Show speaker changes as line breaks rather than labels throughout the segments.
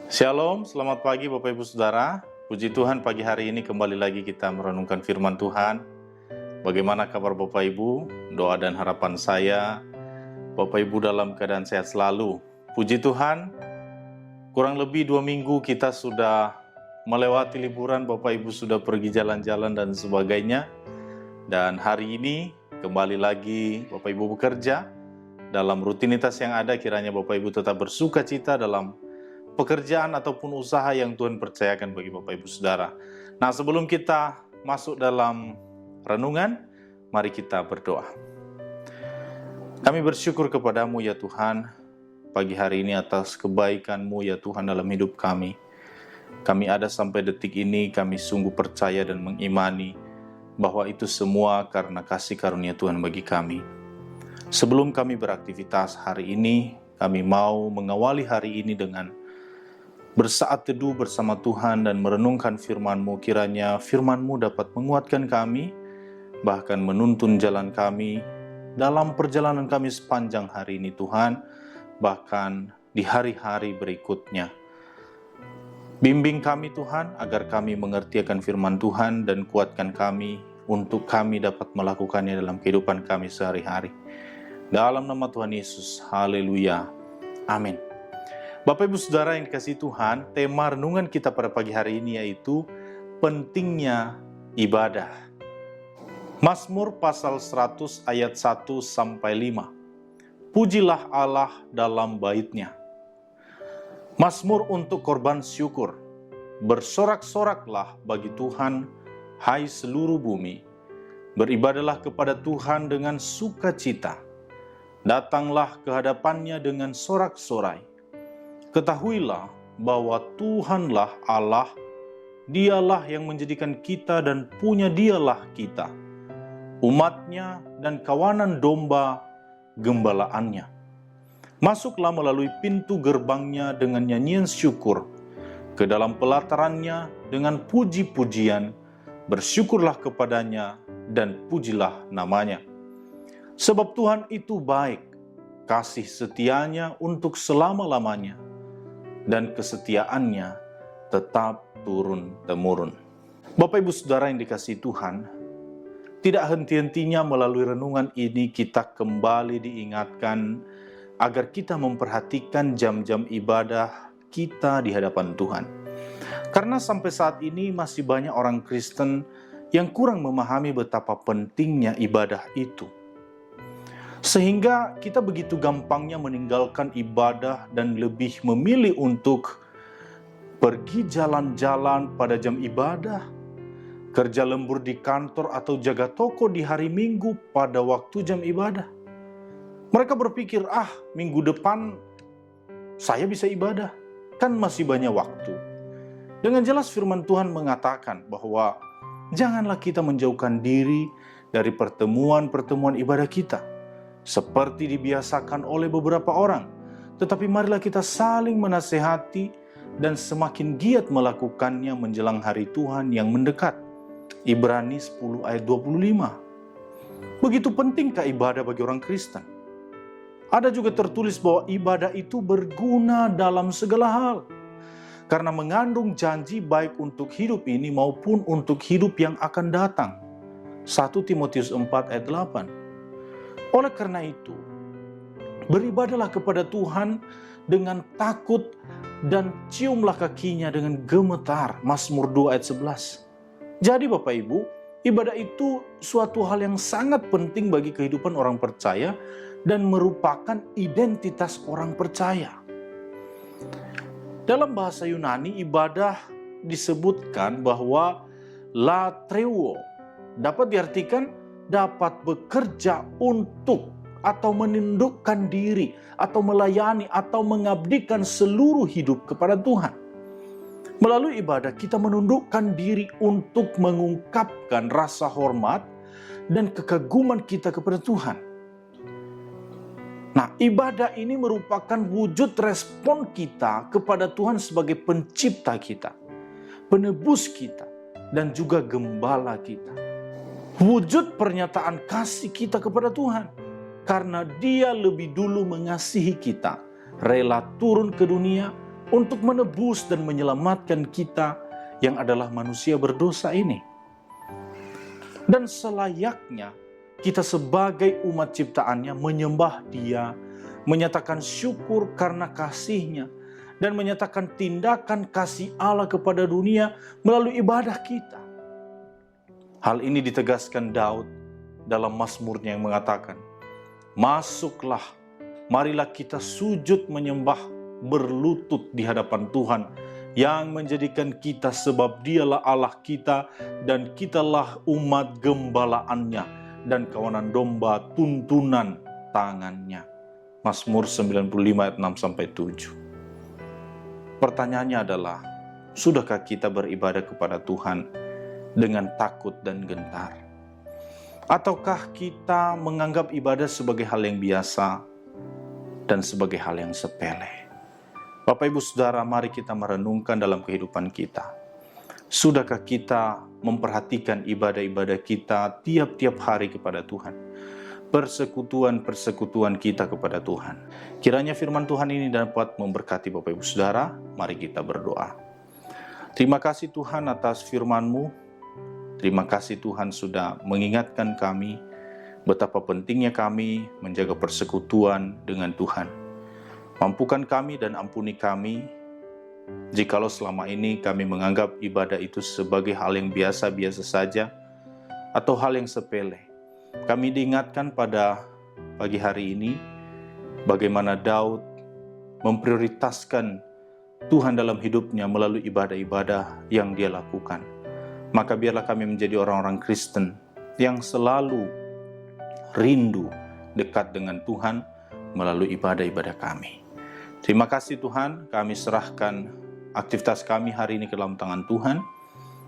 Shalom, selamat pagi Bapak Ibu Saudara. Puji Tuhan pagi hari ini kembali lagi kita merenungkan firman Tuhan. Bagaimana kabar Bapak Ibu? Doa dan harapan saya, Bapak Ibu dalam keadaan sehat selalu. Puji Tuhan, kurang lebih 2 minggu kita sudah melewati liburan, Bapak Ibu sudah pergi jalan-jalan dan sebagainya. Dan hari ini kembali lagi Bapak Ibu bekerja. Dalam rutinitas yang ada, kiranya Bapak Ibu tetap bersuka cita dalam pekerjaan ataupun usaha yang Tuhan percayakan bagi Bapak Ibu Saudara. Nah, sebelum kita masuk dalam renungan, mari kita berdoa. Kami bersyukur kepadamu ya Tuhan, pagi hari ini atas kebaikan-Mu ya Tuhan dalam hidup kami. Kami ada sampai detik ini, kami sungguh percaya dan mengimani bahwa itu semua karena kasih karunia Tuhan bagi kami. Sebelum kami beraktivitas hari ini, kami mau mengawali hari ini dengan bersaat teduh bersama Tuhan dan merenungkan firman-Mu. Kiranya firman-Mu dapat menguatkan kami, bahkan menuntun jalan kami dalam perjalanan kami sepanjang hari ini Tuhan, bahkan di hari-hari berikutnya. Bimbing kami Tuhan, agar kami mengerti akan firman Tuhan dan kuatkan kami untuk kami dapat melakukannya dalam kehidupan kami sehari-hari. Dalam nama Tuhan Yesus, haleluya, amin. Bapak Ibu Saudara yang dikasihi Tuhan, tema renungan kita pada pagi hari ini yaitu pentingnya ibadah. Mazmur pasal 100 ayat 1-5. Pujilah Allah dalam bait-Nya. Mazmur untuk korban syukur. Bersorak-soraklah bagi Tuhan, hai seluruh bumi. Beribadahlah kepada Tuhan dengan sukacita. Datanglah ke hadapan-Nya dengan sorak-sorai. Ketahuilah bahwa Tuhanlah Allah, Dialah yang menjadikan kita dan punya Dialah kita, umat-Nya dan kawanan domba gembalaannya. Masuklah melalui pintu gerbang-Nya dengan nyanyian syukur, ke dalam pelataran-Nya dengan puji-pujian, bersyukurlah kepada-Nya dan pujilah nama-Nya. Sebab Tuhan itu baik, kasih setia-Nya untuk selama-lamanya, dan kesetiaan-Nya tetap turun-temurun. Bapak Ibu Saudara yang dikasihi Tuhan, tidak henti-hentinya melalui renungan ini kita kembali diingatkan agar kita memperhatikan jam-jam ibadah kita di hadapan Tuhan. Karena sampai saat ini masih banyak orang Kristen yang kurang memahami betapa pentingnya ibadah itu. Sehingga kita begitu gampangnya meninggalkan ibadah dan lebih memilih untuk pergi jalan-jalan pada jam ibadah, kerja lembur di kantor atau jaga toko di hari Minggu pada waktu jam ibadah. Mereka berpikir, minggu depan saya bisa ibadah, kan masih banyak waktu. Dengan jelas firman Tuhan mengatakan bahwa janganlah kita menjauhkan diri dari pertemuan-pertemuan ibadah kita, seperti dibiasakan oleh beberapa orang. Tetapi marilah kita saling menasehati dan semakin giat melakukannya menjelang hari Tuhan yang mendekat. Ibrani 10 ayat 25. Begitu pentingkah ibadah bagi orang Kristen? Ada juga tertulis bahwa ibadah itu berguna dalam segala hal, karena mengandung janji baik untuk hidup ini maupun untuk hidup yang akan datang. 1 Timotius 4 ayat 8. Oleh karena itu, beribadahlah kepada Tuhan dengan takut dan ciumlah kakinya dengan gemetar. Mazmur 2 ayat 11. Jadi Bapak Ibu, ibadah itu suatu hal yang sangat penting bagi kehidupan orang percaya dan merupakan identitas orang percaya. Dalam bahasa Yunani, ibadah disebutkan bahwa latreuo dapat diartikan dapat bekerja untuk atau menundukkan diri atau melayani atau mengabdikan seluruh hidup kepada Tuhan. Melalui ibadah kita menundukkan diri untuk mengungkapkan rasa hormat dan kekaguman kita kepada Tuhan. Nah, ibadah ini merupakan wujud respon kita kepada Tuhan sebagai pencipta kita, penebus kita, dan juga gembala kita. Wujud pernyataan kasih kita kepada Tuhan, karena Dia lebih dulu mengasihi kita, rela turun ke dunia untuk menebus dan menyelamatkan kita yang adalah manusia berdosa ini. Dan selayaknya kita sebagai umat ciptaannya menyembah Dia, menyatakan syukur karena kasih-Nya, dan menyatakan tindakan kasih Allah kepada dunia melalui ibadah kita. Hal ini ditegaskan Daud dalam Mazmurnya yang mengatakan, "Masuklah, marilah kita sujud menyembah, berlutut di hadapan Tuhan yang menjadikan kita, sebab Dialah Allah kita dan kitalah umat gembalaannya dan kawanan domba tuntunan tangannya." Mazmur 95 ayat 6-7. Pertanyaannya adalah, sudahkah kita beribadah kepada Tuhan dengan takut dan gentar? Ataukah kita menganggap ibadah sebagai hal yang biasa dan sebagai hal yang sepele? Bapak Ibu Saudara, mari kita merenungkan dalam kehidupan kita. Sudahkah kita memperhatikan ibadah-ibadah kita tiap-tiap hari kepada Tuhan? Persekutuan-persekutuan kita kepada Tuhan. Kiranya firman Tuhan ini dapat memberkati Bapak Ibu Saudara. Mari kita berdoa. Terima kasih Tuhan atas firman-Mu. Terima kasih Tuhan sudah mengingatkan kami betapa pentingnya kami menjaga persekutuan dengan Tuhan. Mampukan kami dan ampuni kami jikalau selama ini kami menganggap ibadah itu sebagai hal yang biasa-biasa saja atau hal yang sepele. Kami diingatkan pada pagi hari ini bagaimana Daud memprioritaskan Tuhan dalam hidupnya melalui ibadah-ibadah yang dia lakukan. Maka biarlah kami menjadi orang-orang Kristen yang selalu rindu dekat dengan Tuhan melalui ibadah-ibadah kami. Terima kasih Tuhan, kami serahkan aktivitas kami hari ini ke dalam tangan Tuhan.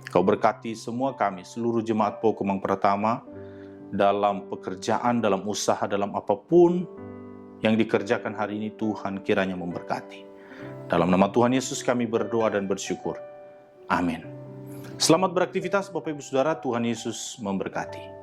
Kau berkati semua kami, seluruh jemaat PO Kemang Pratama, dalam pekerjaan, dalam usaha, dalam apapun yang dikerjakan hari ini, Tuhan kiranya memberkati. Dalam nama Tuhan Yesus kami berdoa dan bersyukur. Amin. Selamat beraktivitas Bapak Ibu Saudara, Tuhan Yesus memberkati.